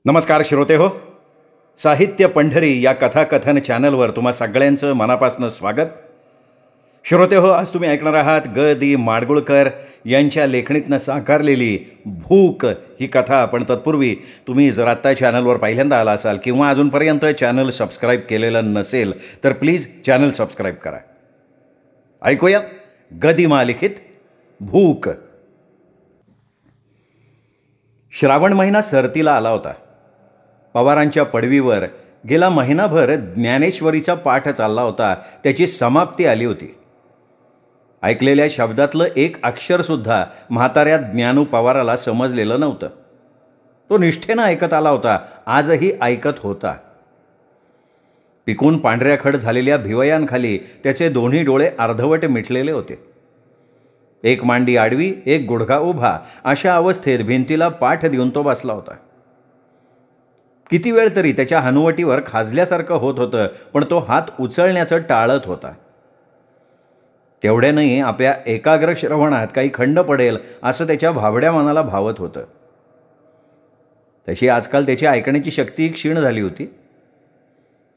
नमस्कार श्रोते हो. साहित्य पंढरी या कथाकथन चॅनलवर तुम्हा सगळ्यांचं मनापासून स्वागत. श्रोते हो, आज तुम्ही ऐकणार आहात ग दी माडगुळकर यांच्या लेखणीतनं साकारलेली भूक ही कथा. पण तत्पूर्वी तुम्ही जर आत्ता चॅनलवर पहिल्यांदा आला असाल किंवा अजूनपर्यंत चॅनल सबस्क्राईब केलेलं नसेल तर प्लीज चॅनल सबस्क्राईब करा. ऐकूयात ग दी मालिकेत भूक. श्रावण महिना सरतीला आला होता. पवारांच्या पडवीवर गेला महिनाभर ज्ञानेश्वरीचा पाठ चालला होता. त्याची समाप्ती आली होती. ऐकलेल्या शब्दातलं एक अक्षरसुद्धा म्हाताऱ्या ज्ञानू पवाराला समजलेलं नव्हतं. तो निष्ठेनं ऐकत आला होता. आजही ऐकत होता. पिकून पांढऱ्याखड झालेल्या भिवयांखाली त्याचे दोन्ही डोळे अर्धवट मिटलेले होते. एक मांडी आडवी, एक गुडघा उभा, अशा अवस्थेत भिंतीला पाठ देऊन तो बसला होता. किती वेळ तरी त्याच्या हनुवटीवर खाजल्यासारखं होत होतं, पण तो हात उचलण्याचं टाळत होता. तेवढ्यानंही आपल्या एकाग्र श्रवणात काही खंड पडेल असं त्याच्या भाबड्या मनाला भावत होतं. तशी आजकाल त्याची ऐकण्याची शक्ती क्षीण झाली होती.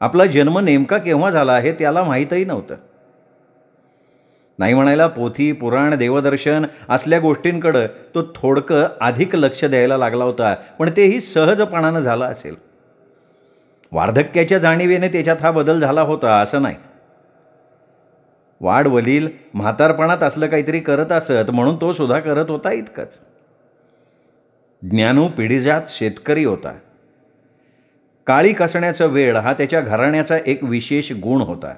आपला जन्म नेमका केव्हा झाला हे त्याला माहीतही नव्हतं. नाही म्हणायला पोथी, पुराण, देवदर्शन असल्या गोष्टींकडं तो थोडकं अधिक लक्ष द्यायला लागला होता, पण तेही सहजपणानं झालं असेल. वार्धक्याच्या जाणीवेने त्याच्यात हा बदल झाला होता असं नाही. वाढ वलील म्हातारपणात असलं काहीतरी करत असत म्हणून तो सुद्धा करत होता इतकंच. ज्ञानू पिढीजात शेतकरी होता. काळी कसण्याचा वेळ हा त्याच्या घराण्याचा एक विशेष गुण होता.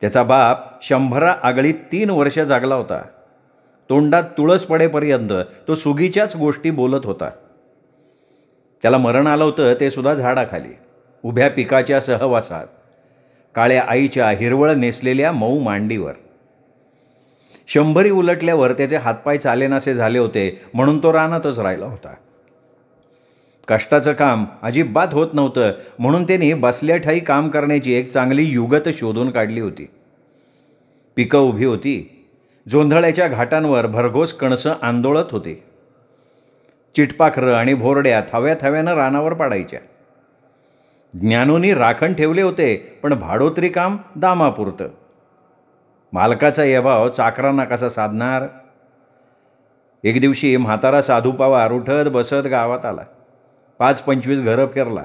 त्याचा बाप 100 आगळीत 3 वर्ष जागला होता. तोंडात तुळस पडेपर्यंत तो सुगीच्याच गोष्टी बोलत होता. त्याला मरण आलं होतं ते सुद्धा झाडाखाली, उभ्या पिकाच्या सहवासात, काळ्या आईच्या हिरवळ नेसलेल्या मऊ मांडीवर. 100 उलटल्यावर त्याचे हातपाय चालेनासे झाले होते म्हणून तो रानातच राहिला होता. कष्टाचं काम अजिबात होत नव्हतं म्हणून त्यांनी बसल्या ठाई काम करण्याची एक चांगली युगत शोधून काढली होती. पिकं उभी होती. जोंधळ्याच्या घाटांवर भरघोस कणसं आंदोळत होती. चिटपाखरं आणि भोरड्या थव्या थव्यानं रानावर पाडायच्या. ज्ञानूनी राखण ठेवले होते, पण भाडोत्री काम दामापुरतं. मालकाचा यभाव चाकरांना कसा साधणार? एक दिवशी म्हातारा साधू पवार उठत बसत गावात आला. 5-25 घरं फिरला.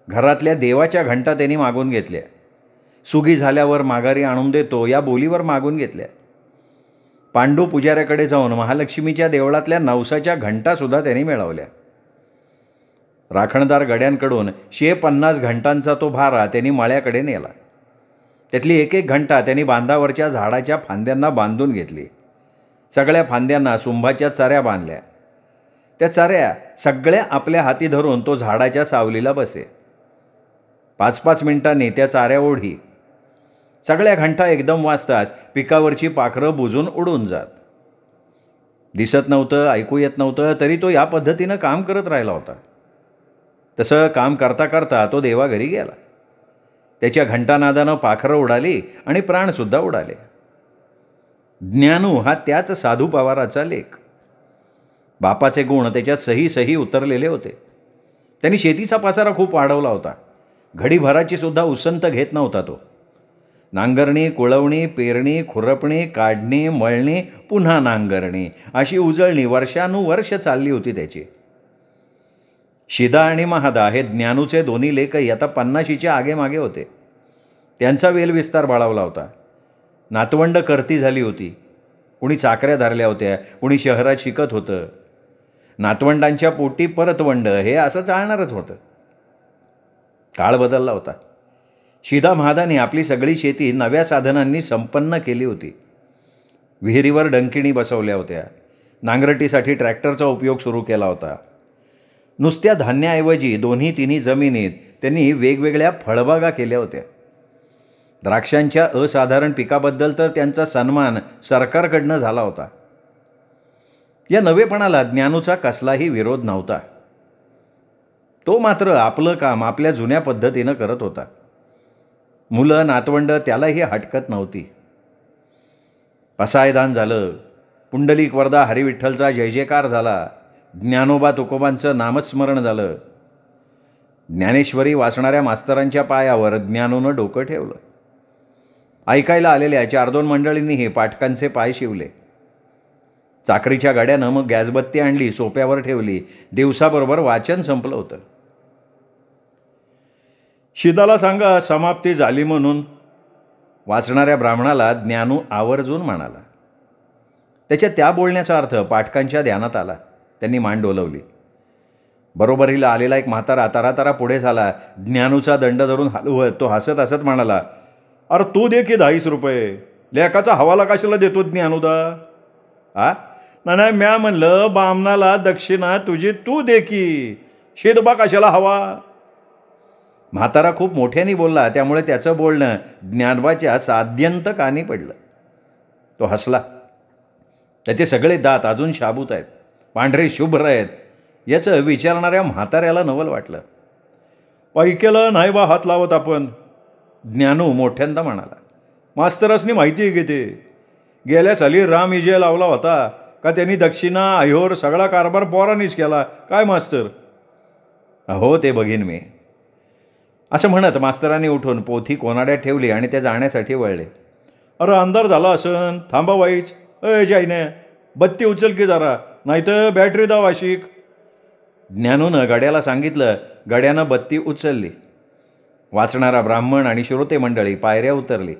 घरातल्या देवाच्या घंटा त्यांनी मागून घेतल्या. सुगी झाल्यावर माघारी आणून देतो या बोलीवर मागून घेतल्या. पांडू पुजाऱ्याकडे जाऊन महालक्ष्मीच्या देवळातल्या नवसाच्या घंटासुद्धा त्यांनी मिळवल्या. राखणदार गड्यांकडून 150 घंटांचा तो भारा त्यांनी मळ्याकडे नेला. त्यातली एक एक घंटा त्यांनी बांधावरच्या झाडाच्या फांद्यांना बांधून घेतली. सगळ्या फांद्यांना सुंभाच्या चऱ्या बांधल्या. त्या चऱ्या सगळ्या आपल्या हाती धरून तो झाडाच्या सावलीला बसे. 5-5 मिनिटांनी त्या चाऱ्या ओढी. सगळ्या घंटा एकदम वाजताच पिकावरची पाखरं बुजून उडून जात. दिसत नव्हतं, ऐकू येत नव्हतं, तरी तो या पद्धतीनं काम करत राहिला होता. तसं काम करता करता तो देवाघरी गेला. त्याच्या घंटानादानं पाखरं उडाली आणि प्राणसुद्धा उडाले. ज्ञानू हा त्याच साधू पवाराचा लेख. बापाचे गुण त्याच्यात सही उतरलेले होते. त्यांनी शेतीचा पाचारा खूप वाढवला होता. घडीभराची सुद्धा उसंत घेत नव्हता तो. नांगरणी, कुळवणी, पेरणी, खुरपणी, काढणी, मळणी, पुन्हा नांगरणी अशी उजळणी वर्षानुवर्ष चालली होती त्याची. शिदा आणि महादा हे ज्ञानूचे दोन्ही लेखही आता 50शीच्या आगेमागे होते. त्यांचा वेलविस्तार बाळवला होता. नातवंड करती झाली होती. कुणी चाकऱ्या धरल्या होत्या, कुणी शहरात शिकत होतं. नातवंडांच्या पोटी परतवंड हे असं चालणारच होतं. काळ बदलला होता. शिदा महादाने आपली सगळी शेती नव्या साधनांनी संपन्न केली होती. विहिरीवर डंकिणी बसवल्या होत्या. नांगरटीसाठी ट्रॅक्टरचा उपयोग सुरू केला होता. नुसत्या धान्याऐवजी 2-3 जमिनीत त्यांनी वेगवेगळ्या फळबागा केल्या होत्या. द्राक्षांच्या असाधारण पिकाबद्दल तर त्यांचा सन्मान सरकारकडनं झाला होता. या नवेपणाला ज्ञानूचा कसलाही विरोध नव्हता. तो मात्र आपलं काम आपल्या जुन्या पद्धतीनं करत होता. मुलं नातवंड त्यालाही हटकत नव्हती. पसायदान झालं. पुंडलिक वरदा हरिविठ्ठलचा जय जयकार झाला. ज्ञानोबा तुकोबांचं नामस्मरण झालं. ज्ञानेश्वरी वाचणाऱ्या मास्तरांच्या पायावर ज्ञानूनं डोकं ठेवलं. ऐकायला आलेल्या 4-2 मंडळींनीही पाठकांचे पाय शिवले. चाकरीच्या गाड्यानं मग गॅसबत्ती आणली, सोप्यावर ठेवली. दिवसाबरोबर वाचन संपलं होतं. शिदाला सांगा समाप्ती झाली म्हणून, वाचणाऱ्या ब्राह्मणाला ज्ञानू आवर्जून म्हणाला. त्याच्या त्या बोलण्याचा अर्थ पाठकांच्या ध्यानात आला. त्यांनी मान डोलवली. बरोबरीला आलेला एक म्हातारा तरातरा पुढे झाला. ज्ञानूचा दंड धरून हलवत तो हसत हसत म्हणाला, अरे तू दे की 10 रुपये. लेकाचा हवाला कशाला देतो ज्ञानूदा? नाही म्या म्हणलं बामणाला दक्षिणा तुझी तू दे की, शेदबा कशाला हवा? म्हातारा खूप मोठ्याने बोलला, त्यामुळे त्याचं बोलणं ज्ञानोबाच्या साध्यंत कानी पडलं. तो हसला. त्याचे सगळे दात अजून शाबूत आहेत, पांढरे शुभ्र आहेत. याचं विचारणाऱ्या म्हाताऱ्याला नवल वाटलं. पैकेला नाही बा हात लावत आपण, ज्ञानू मोठ्यांदा म्हणाला. मास्तरसनी माहिती आहे की ते गेल्या साली राम विजय लावला होता का, त्यांनी दक्षिणा अहोर सगळा कारभार पोरांनीच केला काय मास्तर? हो ते बघीन मी, असं म्हणत मास्तरांनी उठून पोथी कोनाड्यात ठेवली आणि त्या जाण्यासाठी वळले. अरे अंधार झाला असन, थांबा वाईच. जाईने बत्ती उचल की जरा, नाहीतर बॅटरी दाव आशिक. ज्ञानूनं गड्याला सांगितलं. गड्यानं बत्ती उचलली. वाचणारा ब्राह्मण आणि श्रोते मंडळी पायऱ्या उतरली.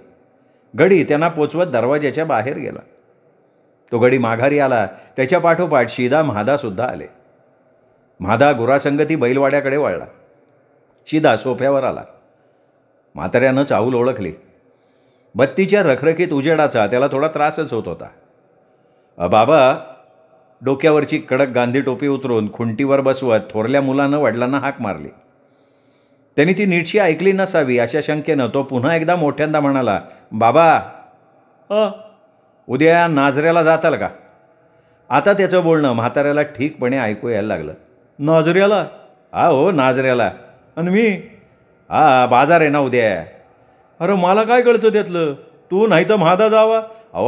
गडी त्यांना पोचवत दरवाज्याच्या बाहेर गेला. तो गडी माघारी आला. त्याच्या पाठोपाठ शिदा म्हादासुद्धा आले. म्हादा गुरासंगती बैलवाड्याकडे वळला. शिदा सोफ्यावर आला. म्हाताऱ्यानं चाहूल ओळखली. बत्तीच्या रखरखीत उजेडाचा त्याला थोडा त्रासच होत होता. बाबा, डोक्यावरची कडक गांधी टोपी उतरून खुंटीवर बसवत थोरल्या मुलानं वडिलांना हाक मारली. त्यांनी ती नीटशी ऐकली नसावी अशा शंकेनं तो पुन्हा एकदा मोठ्यांदा म्हणाला, बाबा उद्या नाजऱ्याला जाताल का? आता त्याचं बोलणं म्हाताऱ्याला ठीकपणे ऐकू यायला लागलं. नाजऱ्याला? हो नाजऱ्याला. आणि मी? बाजार आहे ना उद्या. अरे मला काय कळतं त्यातलं, तू नाही तर म्हादा जावा.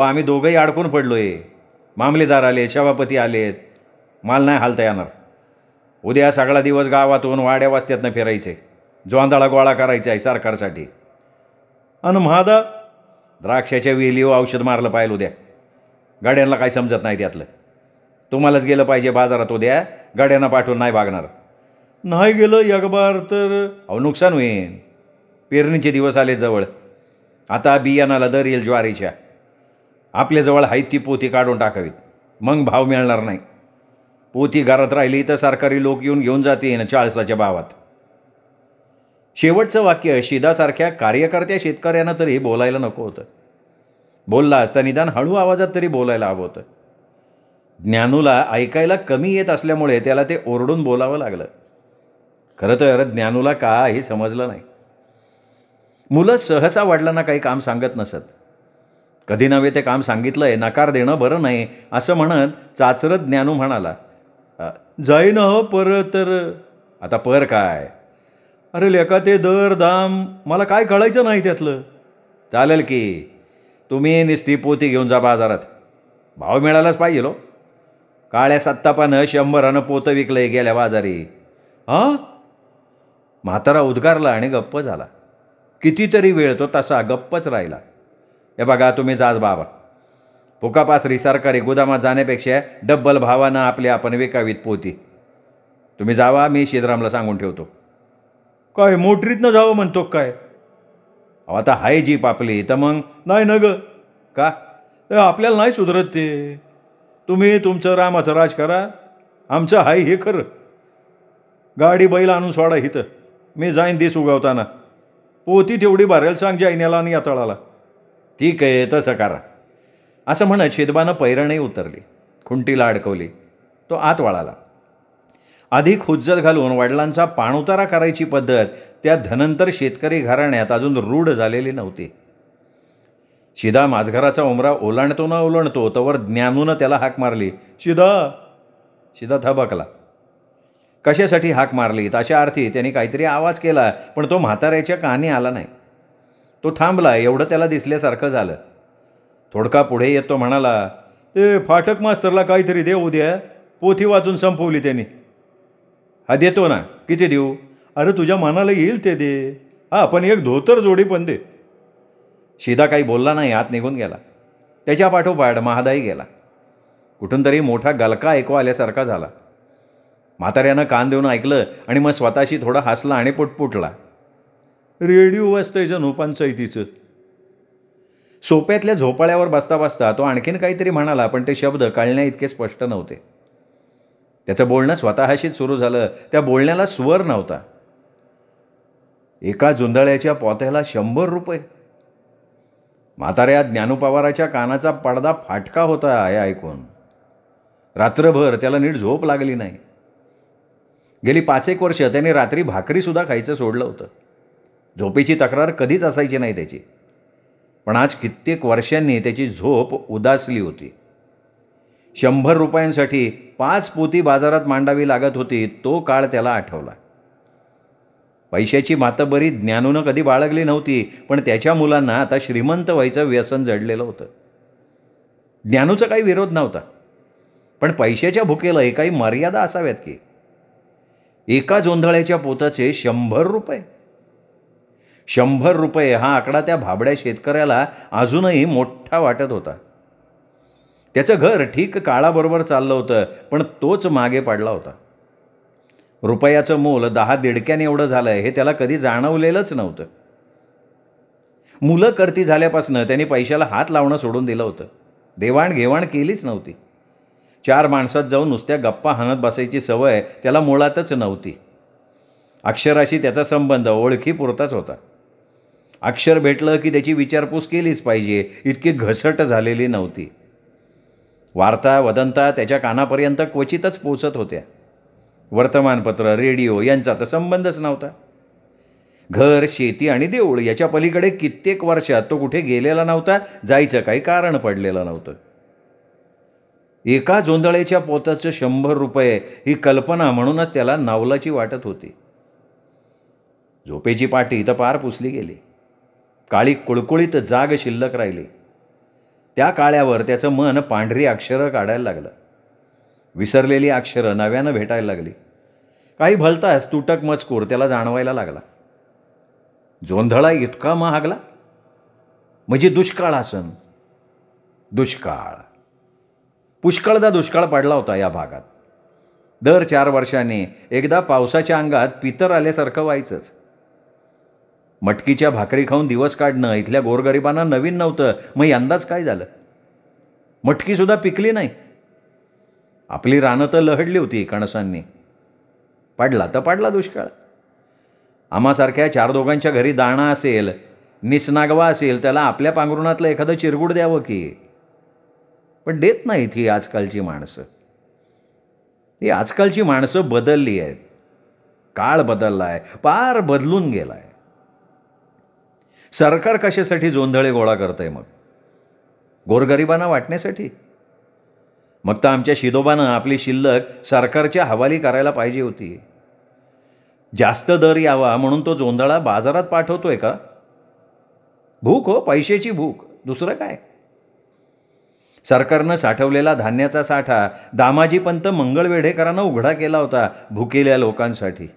आम्ही दोघंही अडकून पडलोय. मामलेदार आले, सभापती आलेत, माल नाही हालता येणार. उद्या सगळा दिवस गावातून वाड्या वस्त्यातनं फिरायचे, जोंधळा गोळा करायचा आहे सरकारसाठी. आणि म्हादा? द्राक्षाच्या वेलीवर औषध मारलं पाहिजे उद्या. गाड्यांना काही समजत नाही त्यातलं. तुम्हालाच गेलं पाहिजे बाजारात उद्या, गाड्यांना पाठवून नाही भागणार. नाही गेलं एक बार तर नुकसान होईल. पेरणीचे दिवस आले जवळ. आता बियाणाला दर येईल ज्वारीच्या. आपल्याजवळ हाय ती पोती काढून टाकावीत, मग भाव मिळणार नाही. पोती घरात राहिली तर सरकारी लोक येऊन घेऊन जातील 40च्या भावात. शेवटचं वाक्य शिदासारख्या कार्यकर्त्या शेतकऱ्यांना तरी बोलायला नको होतं. बोलला असता निदान हळू आवाजात तरी बोलायला हवं होतं. ज्ञानूला ऐकायला कमी येत असल्यामुळे त्याला ते ओरडून बोलावं लागलं. खरं तर ज्ञानूला काही समजलं नाही. मुलं सहसा वडिलांना काही काम सांगत नसत. कधी नव्हे ते काम सांगितलंय, नकार देणं बरं नाही असं म्हणत चाचरत ज्ञानू म्हणाला, जाईन हो पर तर. आता पर काय? अरे लेका ते दर दाम मला काय कळायचं नाही त्यातलं. चालेल की तुम्ही निस्ती पोती घेऊन जा बाजारात, भाव मिळालाच पाहिजे लो. काळ्या सत्तापानं 100 पोतं विकलंय गेल्या बाजारी. म्हातारा उद्गारला आणि गप्प झाला. कितीतरी वेळ तो तसा गप्पच राहिला. हे बघा तुम्ही जाच बाबा, फुकापासरी सरकारी गोदामात जाण्यापेक्षा डब्बल भावानं आपल्या आपण विकावीत पोती. तुम्ही जावा, मी शिदरामला सांगून ठेवतो. काय मोटरीतनं जावं म्हणतो काय? आता हाय जीप आपली तर मग नाही न ग का? आपल्याला नाही सुधरत ते. तुम्ही तुमचं रामाचं राज करा, आमचं हाय हे खरं. गाडी बैल आणून सोडा इथं, मी जाईन दिस उगवताना. पोती तेवढी भरायला सांग जाईन्याला आणि यातळाला. ठीक आहे तसं करा. असं म्हणत शेदबानं पैरणही उतरली, खुंटीला अडकवली. तो आत वळाला. अधिक हुज्जत घालून वडिलांचा पाणउतारा करायची पद्धत त्या धनंतर शेतकरी घराण्यात अजून रूढ झालेली नव्हती. शिदा माझघराचा उमरा ओलांडतो ना ओलांडतो तोवर ज्ञानूनं त्याला हाक मारली, शिदा. शिदा थबकला. कशासाठी हाक मारली अशा अर्थी त्याने काहीतरी आवाज केला, पण तो म्हाताऱ्याच्या कानी आला नाही. तो थांबला एवढं त्याला दिसल्यासारखं झालं. थोडका पुढे येत तो म्हणाला, ते फाटक मास्तरला काहीतरी दे उद्या, पोथी वाचून संपवली त्यांनी. हा देतो ना, किती देऊ? अरे तुझ्या मनाला येईल ते दे. हा पण एक धोतर जोडी पण दे. शिदा काही बोलला नाही, आत निघून गेला. त्याच्या पाठोपाठ महादाई गेला. कुठून तरी मोठा गलका ऐकू आल्यासारखा झाला. म्हाताऱ्यानं कान देऊन ऐकलं आणि मग स्वतःशी थोडा हसला आणि पुटपुटला. रेडिओ वाजतंय जणू पंचायतीचं. सोप्यातल्या झोपाळ्यावर बसता बसता तो आणखीन काहीतरी म्हणाला, पण ते शब्द कळण्या इतके स्पष्ट नव्हते. त्याचं बोलणं स्वतःशीच सुरू झालं. त्या बोलण्याला स्वर नव्हता. एका जोंधळ्याच्या पोत्याला 100 रुपये. म्हाताऱ्या ज्ञानूपवाराच्या कानाचा पडदा फाटका होता हे ऐकून. रात्रभर त्याला नीट झोप लागली नाही. गेली 5-1 वर्ष त्याने रात्री भाकरीसुद्धा खायचं सोडलं होतं. झोपेची तक्रार कधीच असायची नाही त्याची. पण आज कित्येक वर्षांनी त्याची झोप उदासली होती. 100 रुपयांसाठी 5 पोती बाजारात मांडावी लागत होती. तो काळ त्याला आठवला. पैशाची मातब्बरी ज्ञानूनं कधी बाळगली नव्हती, पण त्याच्या मुलांना आता श्रीमंत व्हायचं व्यसन जडलेलं होतं. ज्ञानूचा काही विरोध नव्हता, पण पैशाच्या भुकेलाही काही मर्यादा असाव्यात की. एका जोंधळ्याच्या पोताचे 100 रुपये. 100 रुपये हा आकडा त्या भाबड्या शेतकऱ्याला अजूनही मोठा वाटत होता. त्याचं घर ठीक काळाबरोबर चाललं होतं, पण तोच मागे पडला होता. रुपयाचं मोल 10 दिडक्याने एवढं झालं हे त्याला कधी जाणवलेलंच नव्हतं. मुलं करती झाल्यापासून त्यांनी पैशाला हात लावणं सोडून दिलं होतं. देवाणघेवाण केलीच नव्हती. 4 माणसात जाऊन नुसत्या गप्पा हाणत बसायची सवय त्याला मुळातच नव्हती. अक्षराशी त्याचा संबंध ओळखीपुरताच होता. अक्षर भेटलं की त्याची विचारपूस केलीच पाहिजे इतकी घसट झालेली नव्हती. वार्ता वदंता त्याच्या कानापर्यंत क्वचितच पोचत होत्या. वर्तमानपत्र, रेडिओ यांचा तर संबंधच नव्हता. घर, शेती आणि देऊळ याच्या पलीकडे कित्येक वर्षात तो कुठे गेलेला नव्हता. जायचं काही कारण पडलेलं नव्हतं. एका जोंधळ्याच्या पोताचं 100 रुपये ही कल्पना म्हणूनच त्याला नावलाची वाटत होती. झोपेची पाटी तर पार पुसली गेली. काळी कुळकुळीत जाग शिल्लक राहिली. त्या काळ्यावर त्याचं मन पांढरी अक्षरं काढायला लागलं. विसरलेली अक्षरं नव्यानं भेटायला लागली. काही भलताच तुटक मजकूर त्याला जाणवायला लागला. जोंधळा इतका महागला म्हणजे दुष्काळ असन. दुष्काळ, पुष्कळदा दुष्काळ पडला होता या भागात. दर 4 वर्षांनी एकदा पावसाच्या अंगात पितर आल्यासारखं व्हायचंच. मटकीच्या भाकरी खाऊन दिवस काढणं इथल्या गोरगरिबांना नवीन नव्हतं. मग यंदाच काय झालं? मटकीसुद्धा पिकली नाही. आपली रानं तर लहडली होती कणसांनी. पडला तर पडला दुष्काळ. आम्हासारख्या 4 दोघांच्या घरी दाणा असेल, निसनागवा असेल, त्याला आपल्या पांघरुणातलं एखादं चिरगुड द्यावं की. पण देत नाहीत ही आजकालची माणसं. ही आजकालची माणसं बदलली आहेत. काळ बदलला आहे, पार बदलून गेला आहे. सरकार कशासाठी जोंधळे गोळा करतंय मग? गोरगरिबांना वाटण्यासाठी? मग तर आमच्या शिदोबानं आपली शिल्लक सरकारच्या हवाली करायला पाहिजे होती. जास्त दर यावा म्हणून तो जोंधळा बाजारात पाठवतोय का? भूक हो, पैशाची भूक, दुसरं काय? सरकारनं साठवलेला धान्याचा साठा दामाजी पंत मंगळवेढेकरांना उघडा केला होता भुकेल्या लोकांसाठी.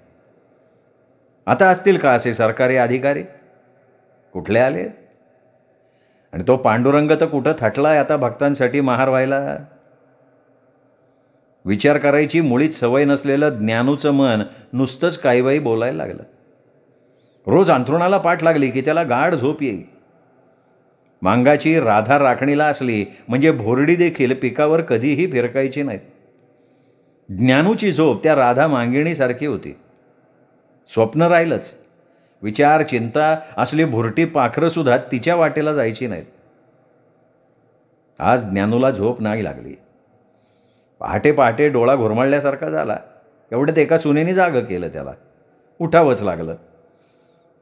आता असतील का असे सरकारी अधिकारी? कुठले आले? आणि तो पांडुरंग तर कुठं थटलाय आता भक्तांसाठी महार व्हायला. विचार करायची मुळीच सवय नसलेलं ज्ञानूचं मन नुसतंच काहीबाही बोलायला लागलं. रोज अंथरुणाला पाठ लागली की त्याला गाढ झोप येईल. मांगाची राधा राखणीला असली म्हणजे भोरडी देखील पिकावर कधीही फिरकायची नाहीत. ज्ञानूची झोप त्या राधा मांगिणीसारखी होती. स्वप्न राहिलंच. विचार, चिंता असली भुरटी पाखरंसुद्धा तिच्या वाटेला जायची नाहीत. आज ज्ञानूला झोप नाही लागली. पहाटे पहाटे डोळा घुरमळल्यासारखा झाला. एवढ्यात एका सुनेने जागं केलं त्याला. उठावंच लागलं.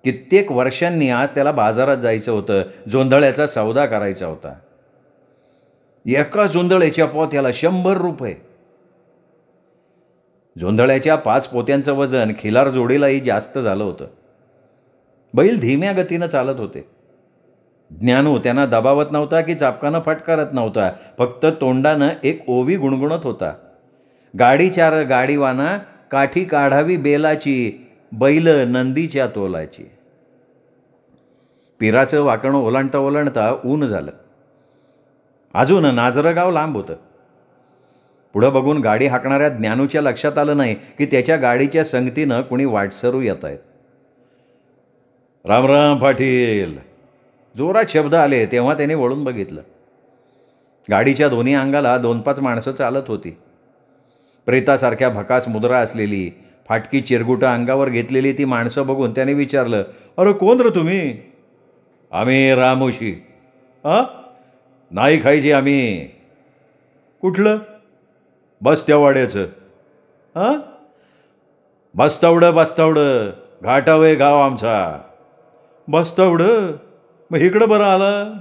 कित्येक वर्षांनी आज त्याला बाजारात जायचं होतं. जोंधळ्याचा सौदा करायचा होता. एका जोंधळ्याच्या पोत्याला 100 रुपये. जोंधळ्याच्या 5 पोत्यांचं वजन खिलार जोडीलाही जास्त झालं होतं. बैल धीम्या गतीनं चालत होते. ज्ञानू त्यांना दबावत नव्हता की चापकानं फटकारत नव्हता. फक्त तोंडानं एक ओवी गुणगुणत होता. गाडी चार गाडीवाना, काठी काढावी बेलाची, बैल नंदीच्या तोलाची. पिराचं वाकणं ओलांडता ओलांडता ऊन झालं. अजून नाझरगाव लांब होतं. पुढं बघून गाडी हाकणाऱ्या ज्ञानूच्या लक्षात आलं नाही की त्याच्या गाडीच्या संगतीनं कुणी वाटसरू येत आहेत. रामराम पाटील, जोरात शब्द आले तेव्हा त्याने वळून बघितलं. गाडीच्या दोन्ही अंगाला 2-5 माणसं चालत होती. प्रेतासारख्या भकास मुद्रा असलेली, फाटकी चिरगुटं अंगावर घेतलेली ती माणसं बघून त्याने विचारलं, अरे कोण रे तुम्ही? आम्ही रामोशी. नाही खायची आम्ही. कुठलं? बस्त्यावाड्याचं. बस्तावडं घाटावे गाव आमचा. बस्तावडं? मग इकडं बरं आलं?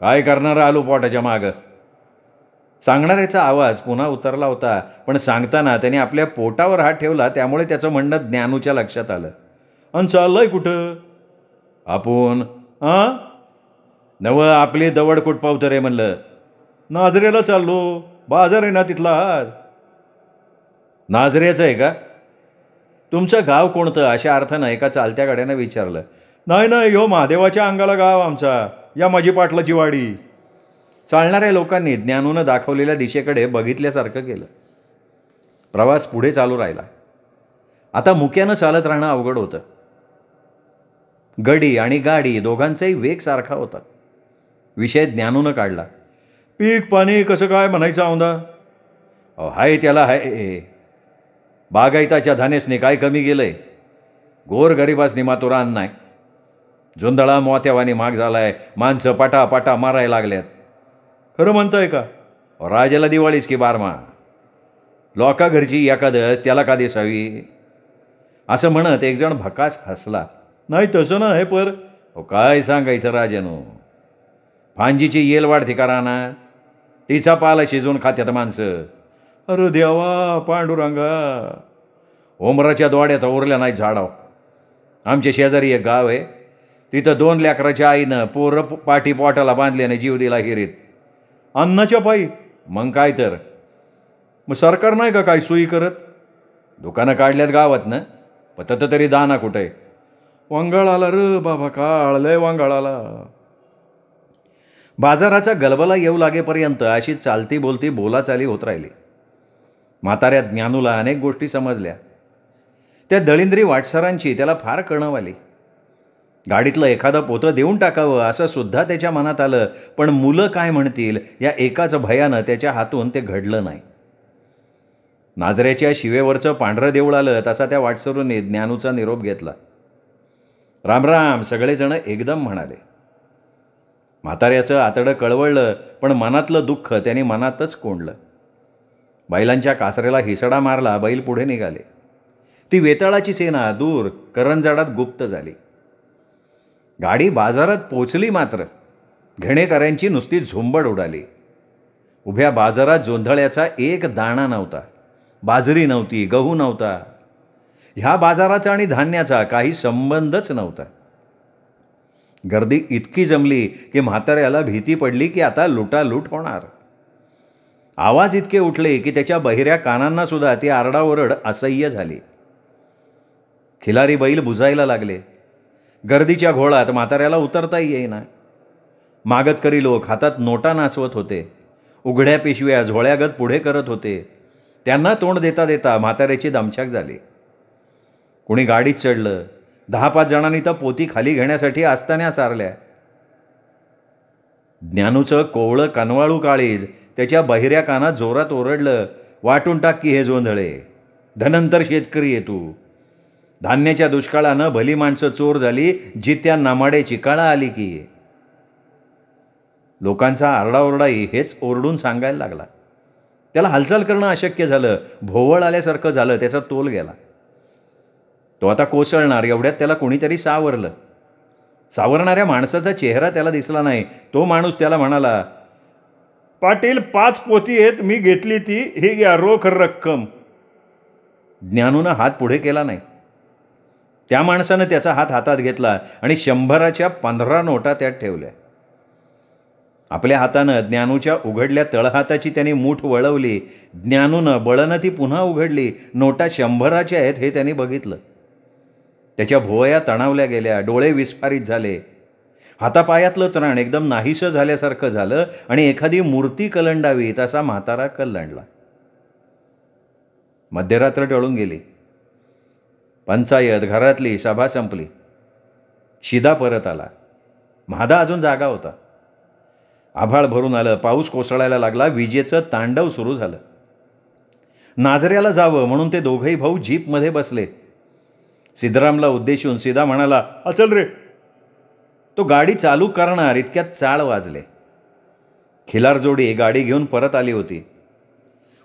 काय करणार आलो पोटाच्या मागं. सांगणाऱ्याचा आवाज पुन्हा उतरला होता, पण सांगताना त्याने आपल्या पोटावर हात ठेवला, त्यामुळे त्याचं म्हणणं ज्ञानूच्या लक्षात आलं. आणि चाललंय कुठं? आपण नवं आपली दवडकुट पावतं रे म्हणलं. नाझरेला चाललो, बाजार आहे ना तिथला आज. नाझरेचं आहे का? तुमचं गाव कोणतं? अशा अर्थानं एका चालत्या गाड्यानं विचारलं. नाही ह्यो महादेवाच्या अंगाला गाव आमचा, या माझी पाटलाची वाडी. चालणाऱ्या लोकांनी ज्ञानूनं दाखवलेल्या दिशेकडे बघितल्यासारखं केलं. प्रवास पुढे चालू राहिला. आता मुक्यानं चालत राहणं अवघड होतं. गडी आणि गाडी दोघांचाही वेग सारखा होता. विषय ज्ञानूनं काढला. पीक पाणी कसं काय म्हणायचं औंदा? हाय त्याला हाय. बागायताच्या धान्यासने काय कमी गेलंय? गोरगरिबासनी मातोरान नाही. जोंधळा मोत्यावानी महाग झालाय. माणसं पटापटा मारायला लागल्यात. खरं म्हणताय का? राजाला दिवाळीच की बारमा. लोका घरची एकादश त्याला का दिसावी? असं म्हणत एक जण भकास हसला. नाही तसं ना हे पर. काय सांगायचं राजानो, फांजीची येल वाढते का रानात? तिचा पाला शिजवून खात्यात माणसं. अरे देवा पांडुरंगा, ओमराच्या दोड्यात ओरल्या नाही झाडाव. आमच्या शेजारी एक गाव आहे, तिथं 2 लेकराच्या आईनं पोरं पाठी पोटाला बांधल्याने जीव दिला हिरीत. अन्नाच्या पायी? मग काय तर. मग सरकार नाही का काय सोयी करत? दुकानं काढल्यात गावात ना, पण तरी दाना कुठे? वांगाळ आला र बाबा, काळ लय वांगाळ आला. बाजाराचा गलबला येऊ लागेपर्यंत अशी चालती बोलती बोलाचाली होत राहिली. म्हाताऱ्या ज्ञानूला अनेक गोष्टी समजल्या. त्या दळिंद्री वाटसरांची त्याला फार कणव आली. गाडीतलं एखादं पोतं देऊन टाकावं असं सुद्धा त्याच्या मनात आलं, पण मुलं काय म्हणतील या एकाच भयानं त्याच्या हातून ते घडलं नाही. नाझऱ्याच्या शिवेवरचं पांढरं देऊळ आलं तसा त्या वाटसरूने ज्ञानूचा निरोप घेतला. रामराम सगळेजण एकदम म्हणाले. म्हाताऱ्याचं आतडं कळवळलं, पण मनातलं दुःख त्याने मनातच कोंडलं. बैलांच्या कासऱ्याला हिसडा मारला. बैल पुढे निघाले. ती वेताळाची सेना दूर करंजाडात गुप्त झाली. गाडी बाजारात पोचली, मात्र घेणेकऱ्यांची नुसती झुंबड उडाली. उभ्या बाजारात जोंधळ्याचा एक दाणा नव्हता. बाजरी नव्हती, गहू नव्हता. ह्या बाजाराचा आणि धान्याचा काही संबंधच नव्हता. गर्दी इतकी जमली की म्हाताऱ्याला भीती पडली की आता लुटालूट होणार. आवाज इतके उठले की त्याच्या बहिऱ्या कानांना सुद्धा ती आरडाओरड असह्य झाली. खिलारी बैल बुजायला लागले. गर्दीच्या घोळात म्हाताऱ्याला उतरताही येईना. मागतकरी लोक हातात नोटा नाचवत होते. उघड्या पिशव्या झोळ्यागत पुढे करत होते. त्यांना तोंड देता देता म्हाताऱ्याची दमछाक झाली. कुणी गाडीत चढलं. 10-5 जणांनी तर पोती खाली घेण्यासाठी आस्तान्या सारल्या. ज्ञानूचं कोवळं कनवाळू काळीज त्याच्या बहिऱ्या कानात जोरात ओरडलं. वाटून टाक की हे जोंधळे. धनंतर शेतकरी आहे तू. धान्याच्या दुष्काळानं भली माणसं चोर झाली, जित्या नामाड्याची काळा आली की. लोकांचा आरडाओरडाही हेच ओरडून सांगायला लागला. त्याला हालचाल करणं अशक्य झालं. भोवळ आल्यासारखं झालं. त्याचा तोल गेला. तो आता कोसळणार एवढ्यात त्याला कोणीतरी सावरलं. सावरणाऱ्या माणसाचा चेहरा त्याला दिसला नाही. तो माणूस त्याला म्हणाला, पाटील 5 पोती आहेत, मी घेतली ती, ही घ्या रोख रक्कम. ज्ञानूनं हात पुढे केला नाही. त्या माणसानं त्याचा हात हातात घेतला आणि 100च्या 15 नोटा त्यात ठेवल्या. आपल्या हातानं ज्ञानूच्या उघडल्या तळहाताची त्यांनी मूठ वळवली. ज्ञानूनं बळनं ती पुन्हा उघडली. नोटा 100च्या आहेत हे त्यांनी बघितलं. त्याच्या भुवया तणावल्या गेल्या, डोळे विस्फारित झाले. हातापायातलं त्राण एकदम नाहीसं झाल्यासारखं झालं आणि एखादी मूर्ती कलंडावी तसा म्हातारा कल्लांडला. मध्यरात्र टळून गेली. पंचायत, घरातली सभा संपली. शिदा परत आला. म्हादा अजून जागा होता. आभाळ भरून आलं, पाऊस कोसळायला लागला, विजेचं तांडव सुरू झालं. नाझऱ्याला जावं म्हणून ते दोघंही भाऊ जीपमध्ये बसले. सिद्धरामला उद्देशून सिदा म्हणाला, चल रे. तो गाडी चालू करणार इतक्यात चाळ वाजले. खिलार जोडी गाडी घेऊन परत आली होती.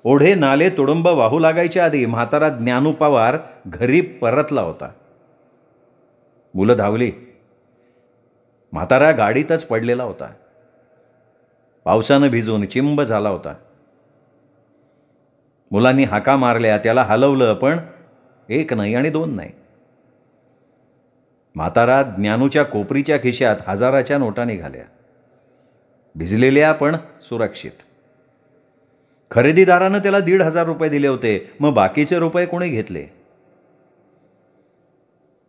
ओढे नाले तुडुंब वाहू लागायच्या आधी म्हातारा ज्ञानू पवार घरी परतला होता. मुलं धावली. म्हातारा गाडीतच पडलेला होता. पावसानं भिजून चिंब झाला होता. मुलांनी हाका मारल्या, त्याला हलवलं, पण एक नाही आणि दोन नाही. म्हातारा ज्ञानूच्या कोपरीच्या खिशात 1000च्या नोटा निघाल्या. भिजलेल्या पण सुरक्षित. खरेदीदारानं त्याला 1,500 रुपये दिले होते. मग बाकीचे रुपये कोणी घेतले?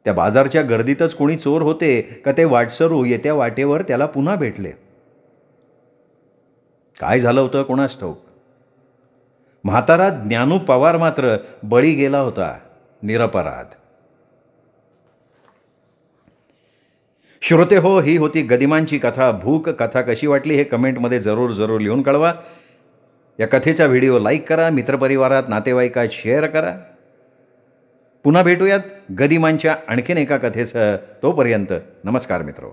त्या बाजारच्या गर्दीतच कोणी चोर होते का ते वाटसरू येत्या वाटेवर त्याला पुन्हा भेटले? काय झालं होतं कोणास ठाऊक. म्हातारा ज्ञानू पवार मात्र बळी गेला होता, निरपराध. श्रोते हो, ही होती गदिमांची कथा. भूक कथा कशी वाटली हे कमेंटमध्ये जरूर जरूर लिहून कळवा. या कथेचा व्हिडिओ लाईक करा, मित्रपरिवारात नातेवाईकात शेअर करा. पुन्हा भेटूयात गदिमांच्या आणखीन एका कथेसह. तोपर्यंत नमस्कार मित्रो.